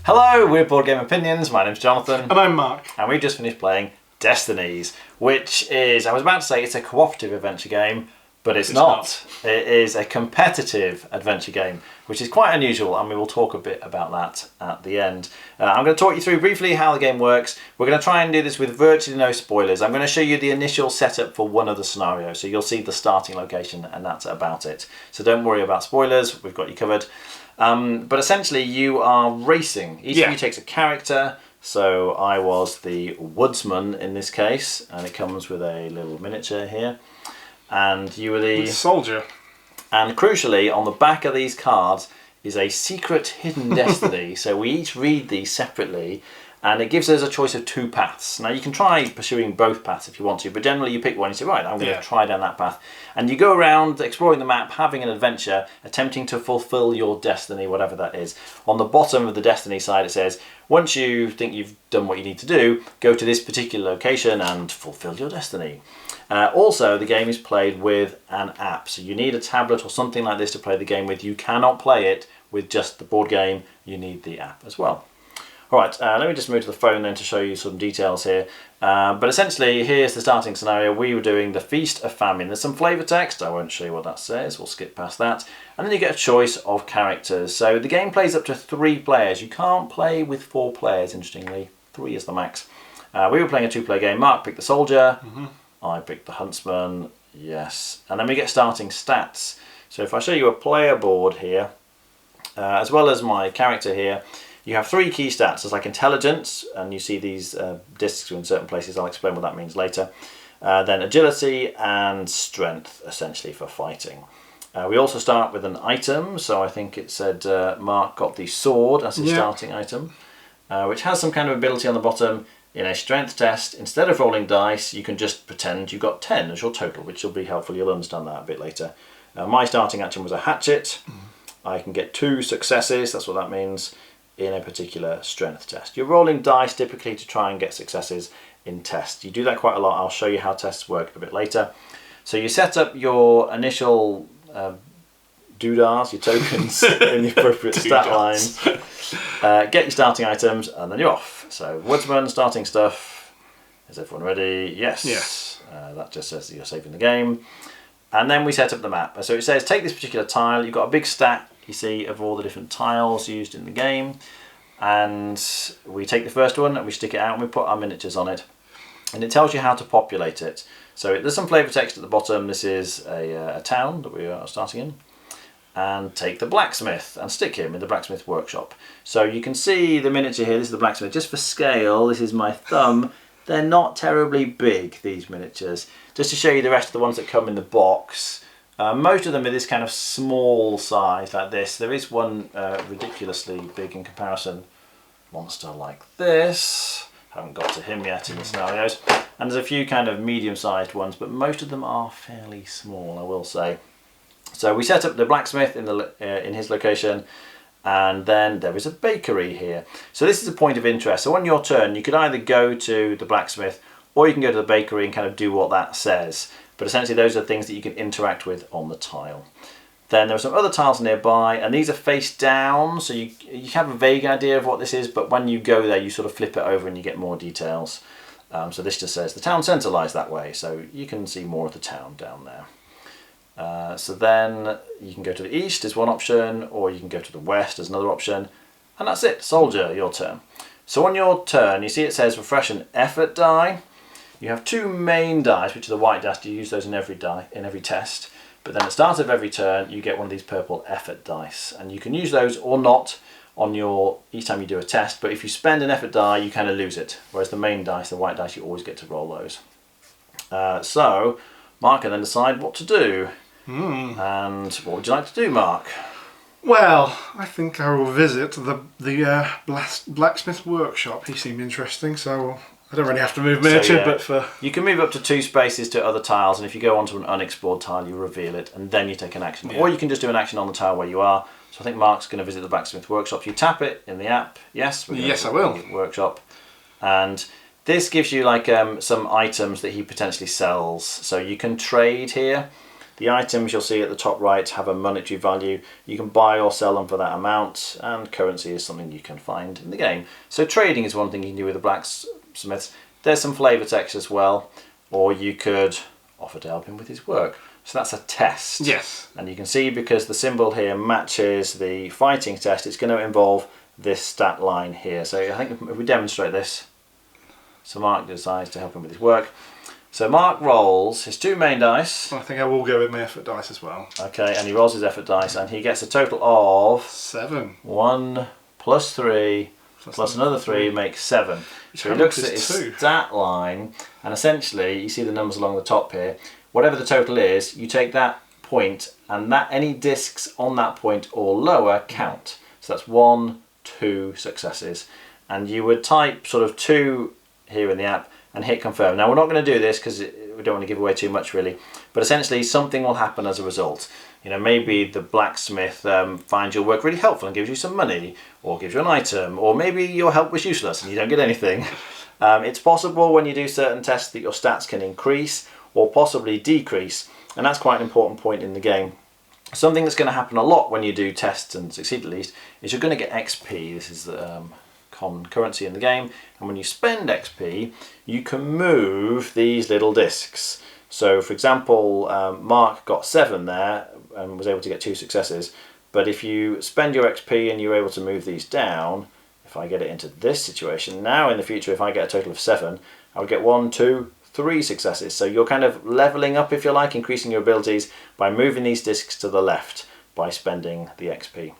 Hello, we're Board Game Opinions. My name's Jonathan. And I'm Mark. And we just finished playing Destinies, which is, I was about to say it's a cooperative adventure game, but it's not. It is a competitive adventure game, which is quite unusual, and we will talk a bit about that at the end. I'm going to talk you through briefly how the game works. We're going to try and do this with virtually no spoilers. I'm going to show you the initial setup for one of the scenarios, so you'll see the starting location, and that's about it. So don't worry about spoilers, we've got you covered. But essentially you are racing. Each of you takes a character. So I was the woodsman in this case, and it comes with a little miniature here. And you were the soldier. And crucially, on the back of these cards is a secret hidden destiny. So we each read these separately, and it gives us a choice of two paths. Now you can try pursuing both paths if you want to, but generally you pick one and you say, right, I'm going to try down that path. And you go around exploring the map, having an adventure, attempting to fulfill your destiny, whatever that is. On the bottom of the destiny side it says, once you think you've done what you need to do, go to this particular location and fulfill your destiny. Also, the game is played with an app, so you need a tablet or something like this to play the game with. You cannot play it with just the board game, you need the app as well. Alright, let me just move to the phone then to show you some details here. But essentially, here's the starting scenario. We were doing the Feast of Famine. There's some flavour text, I won't show you what that says, we'll skip past that. And then you get a choice of characters. So the game plays up to 3 players. You can't play with 4 players, interestingly. 3 is the max. We were playing a 2-player game. Mark picked the soldier. I picked the huntsman, yes. And then we get starting stats. So if I show you a player board here, as well as my character here, you have 3 key stats. There's like intelligence, and you see these discs in certain places. I'll explain what that means later. Then agility and strength, essentially, for fighting. We also start with an item. So I think it said Mark got the sword as his starting item, which has some kind of ability on the bottom. In a strength test, instead of rolling dice, you can just pretend you got 10 as your total, which will be helpful. You'll understand that a bit later. My starting action was a hatchet. I can get 2 successes, that's what that means, in a particular strength test. You're rolling dice typically to try and get successes in tests. You do that quite a lot. I'll show you how tests work a bit later. So you set up your initial doodahs, your tokens, in the appropriate stat lines. Get your starting items, and then you're off. So, woodsman, starting stuff. Is everyone ready? Yes. Yes. That just says that you're saving the game. And then we set up the map. So it says, take this particular tile. You've got a big stack, you see, of all the different tiles used in the game. And we take the first one and we stick it out and we put our miniatures on it. And it tells you how to populate it. So there's some flavour text at the bottom. This is a town that we are starting in. And take the blacksmith and stick him in the Blacksmith Workshop. So you can see the miniature here. This is the blacksmith. Just for scale, this is my thumb. They're not terribly big, these miniatures. Just to show you the rest of the ones that come in the box. Most of them are this kind of small size like this. There is one ridiculously big in comparison. Monster like this. Haven't got to him yet in the scenarios. And there's a few kind of medium-sized ones, but most of them are fairly small, I will say. So we set up the blacksmith in his location, and then there is a bakery here. So this is a point of interest. So on your turn, you could either go to the blacksmith, or you can go to the bakery and kind of do what that says. But essentially those are things that you can interact with on the tile. Then there are some other tiles nearby, and these are face down, so you have a vague idea of what this is, but when you go there, you sort of flip it over and you get more details. So this just says the town centre lies that way, so you can see more of the town down there. So then you can go to the east is one option, or you can go to the west as another option, and that's it. Soldier, your turn. So on your turn, you see it says refresh an effort die. You have 2 main dice, which are the white dice. You use those in every test. But then at the start of every turn, you get one of these purple effort dice, and you can use those or not on each time you do a test. But if you spend an effort die, you kind of lose it. Whereas the main dice, the white dice, you always get to roll those. So Mark can then decide what to do. And what would you like to do, Mark? Well, I think I will visit the Blacksmith Workshop. He seemed interesting, so I don't really have to move miniature, but for... You can move up to 2 spaces to other tiles, and if you go onto an unexplored tile, you reveal it, and then you take an action. Or you can just do an action on the tile where you are. So I think Mark's going to visit the Blacksmith Workshop. You tap it in the app. Yes? Yes, I will. Workshop. And this gives you like some items that he potentially sells. So you can trade here. The items you'll see at the top right have a monetary value. You can buy or sell them for that amount, and currency is something you can find in the game. So trading is one thing you can do with the blacksmiths. There's some flavour text as well, or you could offer to help him with his work. So that's a test. Yes. And you can see because the symbol here matches the fighting test, it's going to involve this stat line here. So I think if we demonstrate this, so Mark decides to help him with his work. So Mark rolls his 2 main dice. I think I will go with my effort dice as well. Okay, and he rolls his effort dice, and he gets a total of 7. 1 plus 3 plus another 3 makes 7. So he looks at his stat line, and essentially you see the numbers along the top here. Whatever the total is, you take that point, and that any discs on that point or lower count. So that's 1, 2 successes, and you would type sort of 2 here in the app and hit confirm. Now we're not going to do this because we don't want to give away too much really, but essentially something will happen as a result. You know, maybe the blacksmith finds your work really helpful and gives you some money, or gives you an item, or maybe your help was useless and you don't get anything. It's possible when you do certain tests that your stats can increase or possibly decrease, and that's quite an important point in the game. Something that's going to happen a lot when you do tests and succeed at least is you're going to get XP. This is the common currency in the game, and when you spend XP you can move these little discs. So for example, Mark got 7 there and was able to get 2 successes, but if you spend your XP and you're able to move these down, if I get it into this situation, now in the future if I get a total of 7, I would get 1, 2, 3 successes. So you're kind of leveling up, if you like, increasing your abilities by moving these discs to the left by spending the XP.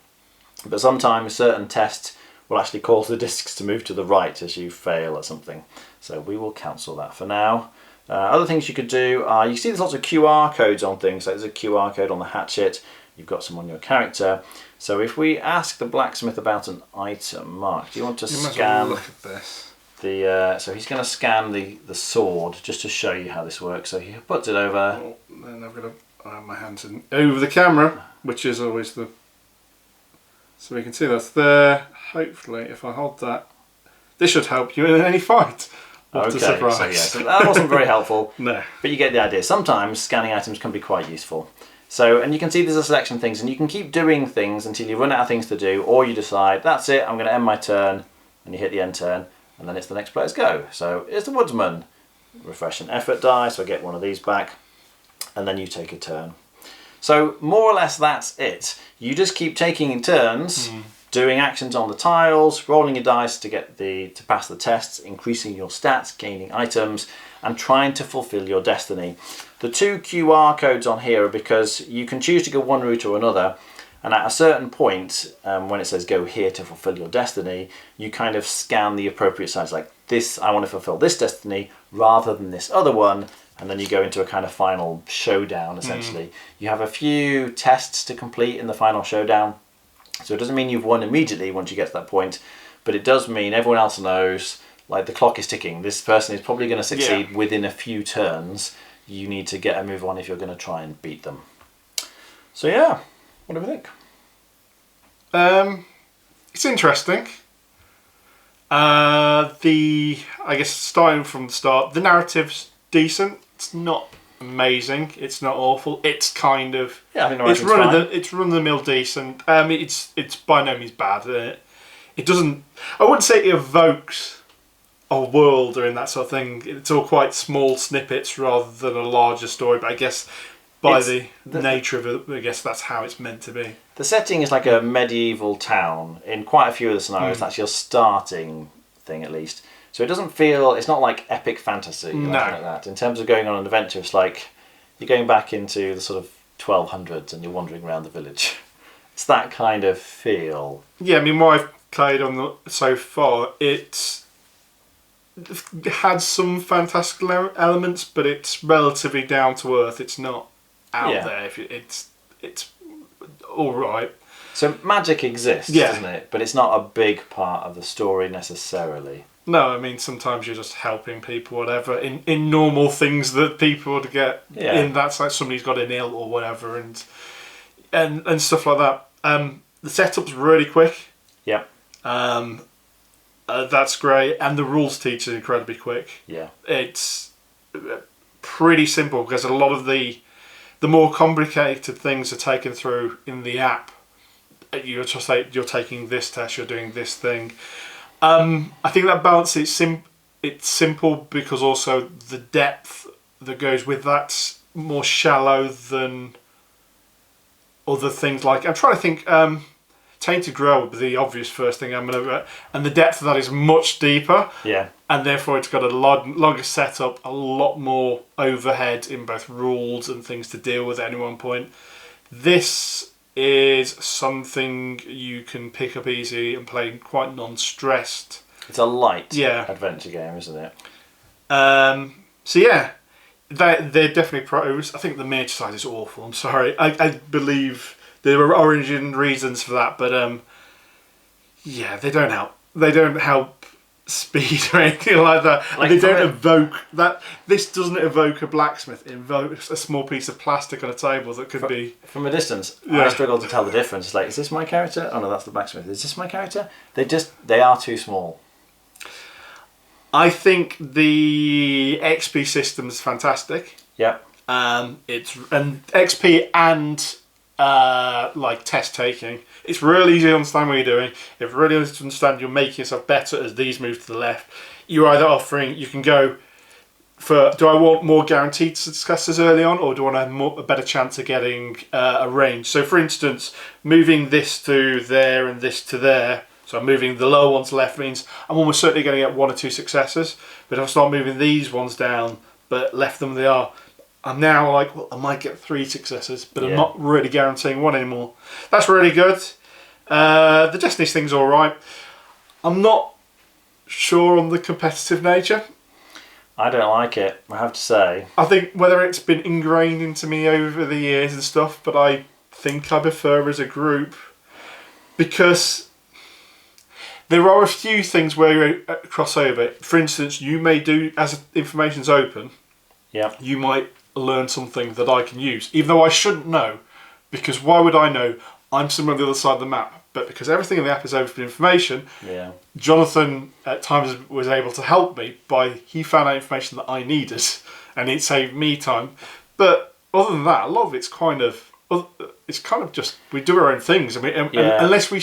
But sometimes certain tests will actually cause the discs to move to the right as you fail at something. So we will cancel that for now. Other things you could do are, you see there's lots of QR codes on things. Like there's a QR code on the hatchet, you've got some on your character. So if we ask the blacksmith about an item, Mark, do you want to scan? Look at this. So he's going to scan the sword just to show you how this works. So he puts it over. Oh, then I've got to have my hands in over the camera, which is always the. So we can see that's there. Hopefully, if I hold that, this should help you in any fight. Okay, so that wasn't very helpful. No. But you get the idea. Sometimes scanning items can be quite useful. So, and you can see there's a selection of things, and you can keep doing things until you run out of things to do, or you decide, that's it, I'm going to end my turn, and you hit the end turn, and then it's the next player's go. So, here's the woodsman. Refresh an effort die, so I get one of these back, and then you take a turn. So, more or less that's it. You just keep taking in turns, doing actions on the tiles, rolling your dice to get to pass the tests, increasing your stats, gaining items, and trying to fulfill your destiny. The 2 QR codes on here are because you can choose to go one route or another, and at a certain point, when it says go here to fulfill your destiny, you kind of scan the appropriate sides, like this, I want to fulfill this destiny rather than this other one, and then you go into a kind of final showdown essentially. You have a few tests to complete in the final showdown. So it doesn't mean you've won immediately once you get to that point, but it does mean everyone else knows, like the clock is ticking. This person is probably going to succeed within a few turns. You need to get a move on if you're going to try and beat them. So yeah, what do we think? It's interesting. I guess starting from the start, the narrative's decent. It's not amazing. It's not awful. It's kind of I think it's run of the mill decent. It's by no means bad. It doesn't. I wouldn't say it evokes a world or in that sort of thing. It's all quite small snippets rather than a larger story. But I guess by the nature of it, I guess that's how it's meant to be. The setting is like a medieval town in quite a few of the scenarios. That's your starting thing at least. So it doesn't feel, it's not like epic fantasy or anything like that. In terms of going on an adventure, it's like you're going back into the sort of 1200s and you're wandering around the village. It's that kind of feel. Yeah, I mean, what I've played on so far, it had some fantastical elements, but it's relatively down to earth. It's not out there. It's all right. So magic exists, doesn't it? But it's not a big part of the story necessarily. No, I mean, sometimes you're just helping people, whatever, in normal things that people would get in. That's like somebody's got an ill or whatever, and stuff like that. The setup's really quick. Yeah. That's great, and the rules teach is incredibly quick. Yeah. It's pretty simple because a lot of the the more complicated things are taken through in the app. You're just like, you're taking this test, you're doing this thing. I think that balance it's simple because also the depth that goes with that's more shallow than other things. Like I'm trying to think, Tainted Grail would be the obvious first thing I'm gonna, and the depth of that is much deeper. Yeah. And therefore it's got a longer setup, a lot more overhead in both rules and things to deal with at any one point. This is something you can pick up easy and play quite non-stressed. It's a light adventure game, isn't it? So yeah, they're definitely pros. I think the miniature size is awful. I'm sorry. I believe there are origin reasons for that, but yeah, they don't help. They don't help speed or anything like that. Like, and they don't evoke that. This doesn't evoke a blacksmith. It evokes a small piece of plastic on a table that could be from a distance. I struggle to tell the difference. It's like, is this my character? Oh no, that's the blacksmith. Is this my character? They are too small. I think the XP system is fantastic. Yeah. It's XP and like test taking. It's really easy to understand what you're doing. It's really easy to understand you're making yourself better as these move to the left. You're either offering, you can go for, do I want more guaranteed successes early on, or do I want a better chance of getting a range? So for instance, moving this to there and this to there, so I'm moving the lower ones left means I'm almost certainly going to get 1 or 2 successes. But if I start moving these ones down, but left them they are, I'm now like, well, I might get 3 successes, but I'm not really guaranteeing 1 anymore. That's really good. The Destinies thing's all right. I'm not sure on the competitive nature. I don't like it, I have to say. I think whether it's been ingrained into me over the years and stuff, but I think I prefer as a group because there are a few things where you cross over. For instance, you may do, as information's open, you might learn something that I can use, even though I shouldn't know, because why would I know? I'm somewhere on the other side of the map. But because everything in the app is open information, Jonathan at times was able to help me he found out information that I needed, and it saved me time. But other than that, a lot of it's kind of just, we do our own things. I mean, unless we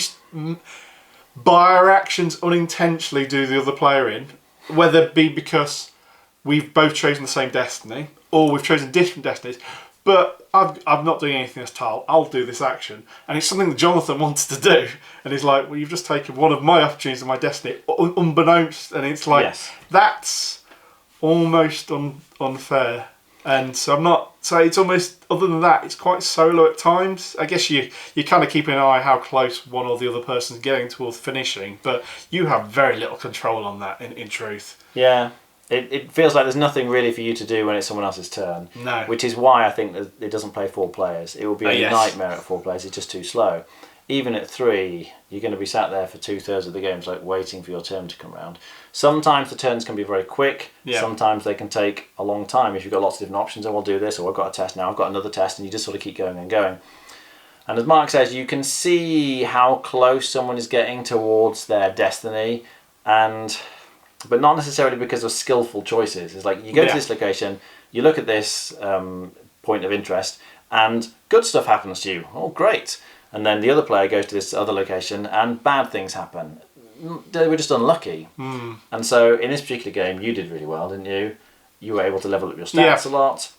by our actions unintentionally do the other player in, whether it be because we've both chosen the same destiny or we've chosen different destinies, but I'm not doing anything as Tal, I'll do this action. And it's something that Jonathan wants to do. And he's like, well, you've just taken one of my opportunities in my destiny, unbeknownst. And it's like, that's almost unfair. And so it's almost, other than that, it's quite solo at times. I guess you kind of keep an eye how close one or the other person's getting towards finishing, but you have very little control on that in truth. Yeah. It feels like there's nothing really for you to do when it's someone else's turn. No. Which is why I think that it doesn't play 4 players. It will be a nightmare at 4 players. It's just too slow. Even at 3, you're going to be sat there for 2/3 of the games, like waiting for your turn to come round. Sometimes the turns can be very quick. Yeah. Sometimes they can take a long time. If you've got lots of different options, I'll do this, or I've got a test now, I've got another test, and you just sort of keep going and going. And as Mark says, you can see how close someone is getting towards their destiny, but not necessarily because of skillful choices. It's like you go to this location, you look at this point of interest, and good stuff happens to you. Oh, great. And then the other player goes to this other location, and bad things happen. They were just unlucky. And so in this particular game, you did really well, didn't you? You were able to level up your stats a lot.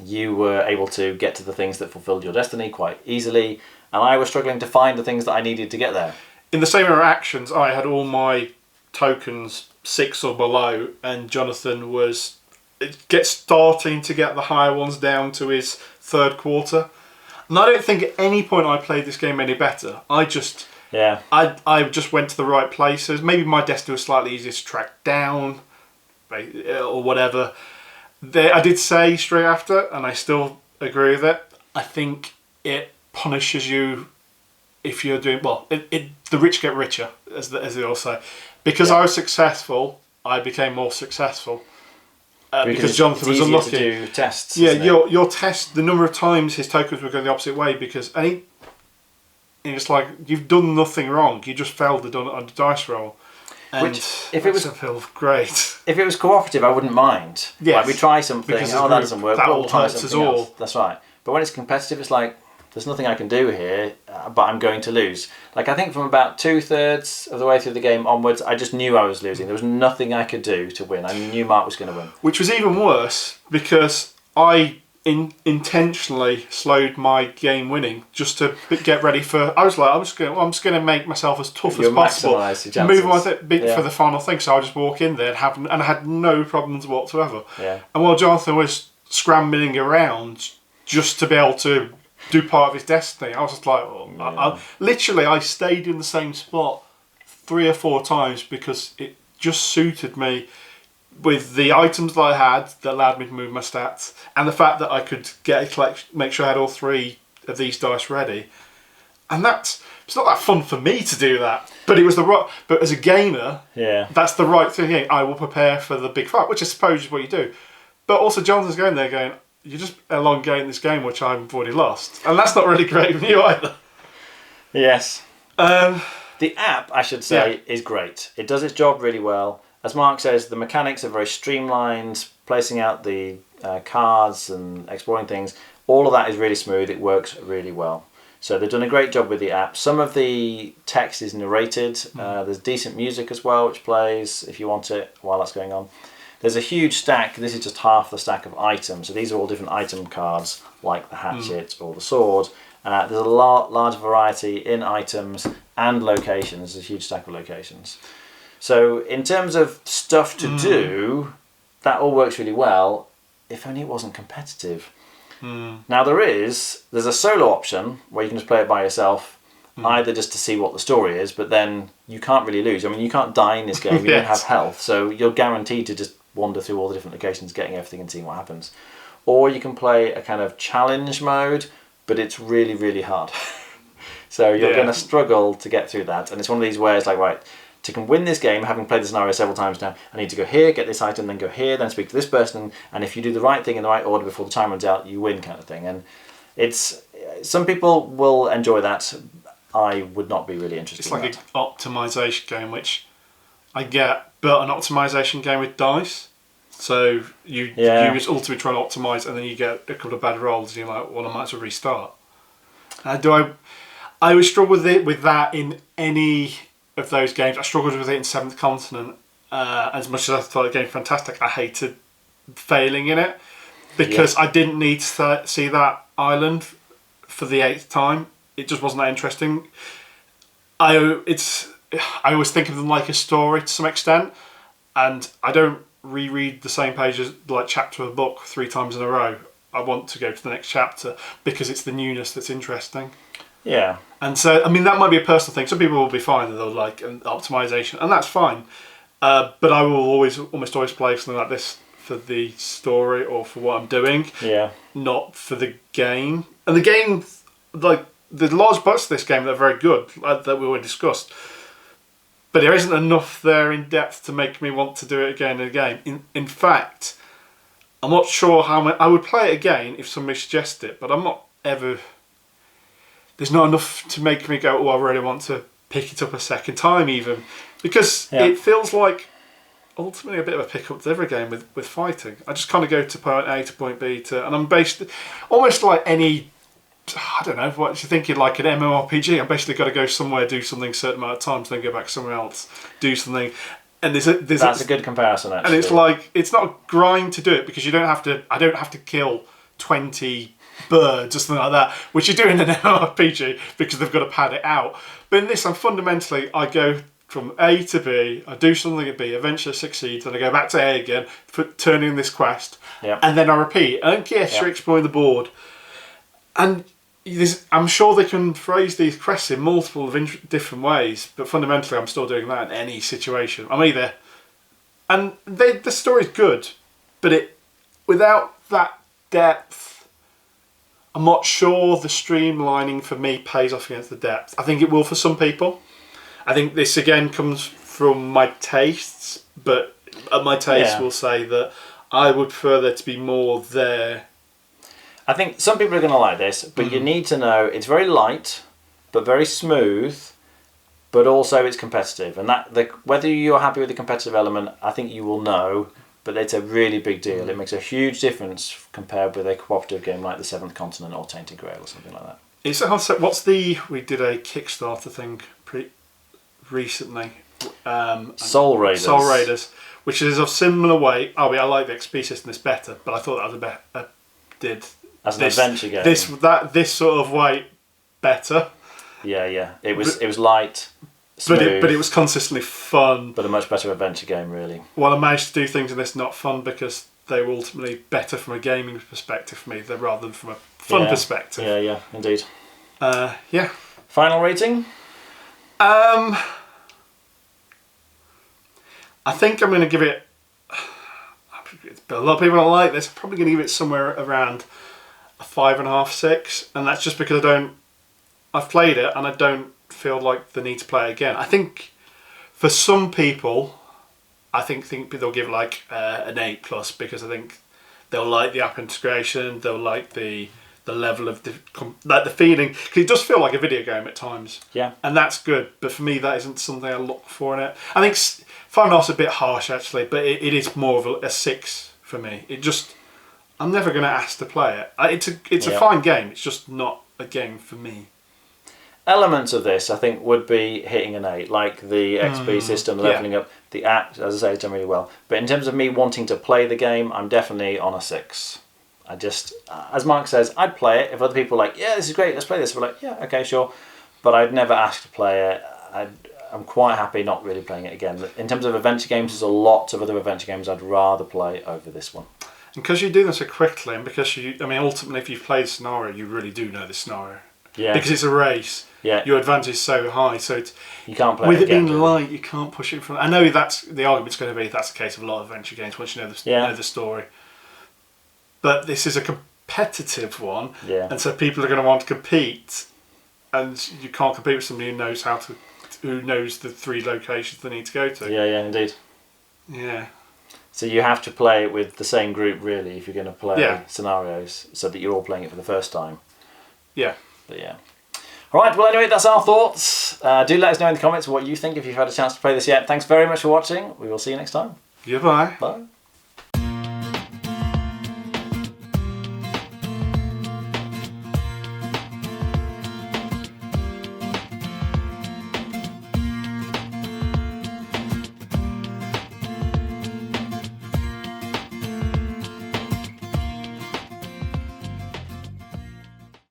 You were able to get to the things that fulfilled your destiny quite easily, and I was struggling to find the things that I needed to get there. In the same interactions, I had all my tokens 6 or below, and Jonathan was starting to get the higher ones down to his 3rd quarter. And I don't think at any point I played this game any better. I just went to the right places. Maybe my destiny was slightly easier to track down, or whatever. I did say straight after, and I still agree with it, I think it punishes you if you're doing well. The rich get richer, as they all say. Because I was successful, I became more successful. Because Jonathan was unlucky. To do tests. Yeah, your test, the number of times his tokens were going the opposite way, because it's like you've done nothing wrong. You just failed on the dice roll. And which, if it was feel great, if it was cooperative, I wouldn't mind. Yes, like we try something. Oh, that doesn't work. That we'll will try hurt something us all. Else. That's right. But when it's competitive, it's like, there's nothing I can do here, but I'm going to lose. Like, I think from about 2/3 of the way through the game onwards, I just knew I was losing. There was nothing I could do to win. I knew Mark was going to win. Which was even worse because I intentionally slowed my game winning just to get ready for. I was like, I'm just going to make myself as tough as possible, move my bit for the final thing. So I just walk in there and I had no problems whatsoever. Yeah. And while Jonathan was scrambling around just to be able to do part of his destiny, I was just like, I stayed in the same spot 3 or 4 times because it just suited me with the items that I had that allowed me to move my stats, and the fact that I could get a collection, make sure I had all 3 of these dice ready. And it's not that fun for me to do that, but it was but as a gamer, that's the right thing. I will prepare for the big fight, which I suppose is what you do. But also Jonathan's going there going, you're just elongating this game, which I've already lost. And that's not really great for you either. Yes. The app, I should say, is great. It does its job really well. As Mark says, the mechanics are very streamlined, placing out the cards and exploring things. All of that is really smooth. It works really well. So they've done a great job with the app. Some of the text is narrated. There's decent music as well, which plays if you want it while that's going on. There's a huge stack. This is just half the stack of items. So these are all different item cards, like the hatchet or the sword. There's a large variety in items and locations. There's a huge stack of locations. So in terms of stuff to do, that all works really well, if only it wasn't competitive. Now there's a solo option where you can just play it by yourself, either just to see what the story is, but then you can't really lose. I mean, you can't die in this game, you don't have health, so you're guaranteed to just wander through all the different locations, getting everything and seeing what happens. Or you can play a kind of challenge mode, but it's really, really hard. So you're going to struggle to get through that, and it's one of these where it's like, right, to win this game, having played the scenario several times now, I need to go here, get this item, then go here, then speak to this person, and if you do the right thing in the right order before the time runs out, you win, kind of thing. And it's, some people will enjoy that. I would not be really interested in that. It's like an optimization game, which I get, but an optimization game with dice. So you just ultimately try to optimize, and then you get a couple of bad rolls, and you're like, well, I might as well restart. I would struggle with that in any of those games. I struggled with it in Seventh Continent. As much as I thought the game was fantastic, I hated failing in it because I didn't need to see that island for the 8th time. It just wasn't that interesting. I always think of them like a story to some extent, and I don't reread the same pages, like chapter of a book, 3 times in a row. I want to go to the next chapter because it's the newness that's interesting. Yeah. And so, I mean, that might be a personal thing. Some people will be fine, they'll like an optimization, and that's fine. But I will almost always play something like this for the story or for what I'm doing. Yeah. Not for the game. And the game, like, the large parts of this game that are very good, that we already discussed. But there isn't enough there in depth to make me want to do it again and again. In fact, I'm not sure how many. I would play it again if somebody suggested it, but I'm not ever. There's not enough to make me go, oh, I really want to pick it up a second time, even. Because it feels like ultimately a bit of a pick up to every game with fighting. I just kind of go to point A to point B and I'm based almost like any. I don't know, what you're thinking, like an MMORPG. I've basically got to go somewhere, do something a certain amount of times, then go back somewhere else, do something. And that's a good comparison, actually. And it's like, it's not a grind to do it because I don't have to kill 20 birds or something like that, which you do in an MMORPG because they've got to pad it out. But in this, I go from A to B, I do something at B, eventually succeed, then I go back to A again, turning this quest, and then I repeat. And yes, you're exploring the board. And I'm sure they can phrase these quests in multiple different ways, but fundamentally I'm still doing that in any situation. I'm either... And the story's good, but without that depth, I'm not sure the streamlining for me pays off against the depth. I think it will for some people. I think this again comes from my tastes, but my taste will say that I would prefer there to be more there. I think some people are going to like this, but you need to know it's very light, but very smooth, but also it's competitive. And whether you're happy with the competitive element, I think you will know but it's a really big deal. It makes a huge difference compared with a cooperative game like The Seventh Continent or Tainted Grail or something like that. We did a Kickstarter thing recently. Soul Raiders. Which is of similar weight. I like the XP system is better, but I thought that was as an adventure game. This sort of weight better. Yeah. It was light, smooth, but it was consistently fun. But a much better adventure game, really. Well, I managed to do things in this not fun because they were ultimately better from a gaming perspective for me, rather than from a fun perspective. Yeah, indeed. Yeah. Final rating? I think I'm going to give it. A lot of people don't like this. I'm probably going to give it somewhere around a 5.5, 6, and that's just because I've played it and I don't feel like the need to play it again. I think for some people, I think they'll give it like an 8+, because I think they'll like the app integration, they'll like the level of the feeling, because it does feel like a video game at times. Yeah, and that's good. But for me, that isn't something I look for in it. I think 5.5's a bit harsh actually, but it is more of a 6 for me. I'm never going to ask to play it. It's a fine game. It's just not a game for me. Elements of this, I think, would be hitting an 8, like the XP system, leveling up. The app, as I say, has done really well. But in terms of me wanting to play the game, I'm definitely on a 6. I just, as Mark says, I'd play it if other people are like, yeah, this is great, let's play this. We're like, yeah, okay, sure. But I'd never ask to play it. I'm quite happy not really playing it again. In terms of adventure games, there's a lot of other adventure games I'd rather play over this one. And because you do them so quickly, and because ultimately, if you've played the scenario, you really do know the scenario. Yeah. Because it's a race. Yeah. Your advantage is so high, so you can't play with it again, being light, you can't push it in front. I know that's the argument's going to be that's the case of a lot of adventure games once you know the story. But this is a competitive one, and so people are going to want to compete, and you can't compete with somebody who knows the 3 locations they need to go to. Yeah, indeed. Yeah. So you have to play it with the same group, really, if you're going to play scenarios, so that you're all playing it for the first time. Yeah. But yeah. All right, well, anyway, that's our thoughts. Do let us know in the comments what you think if you've had a chance to play this yet. Thanks very much for watching. We will see you next time. Goodbye. Bye.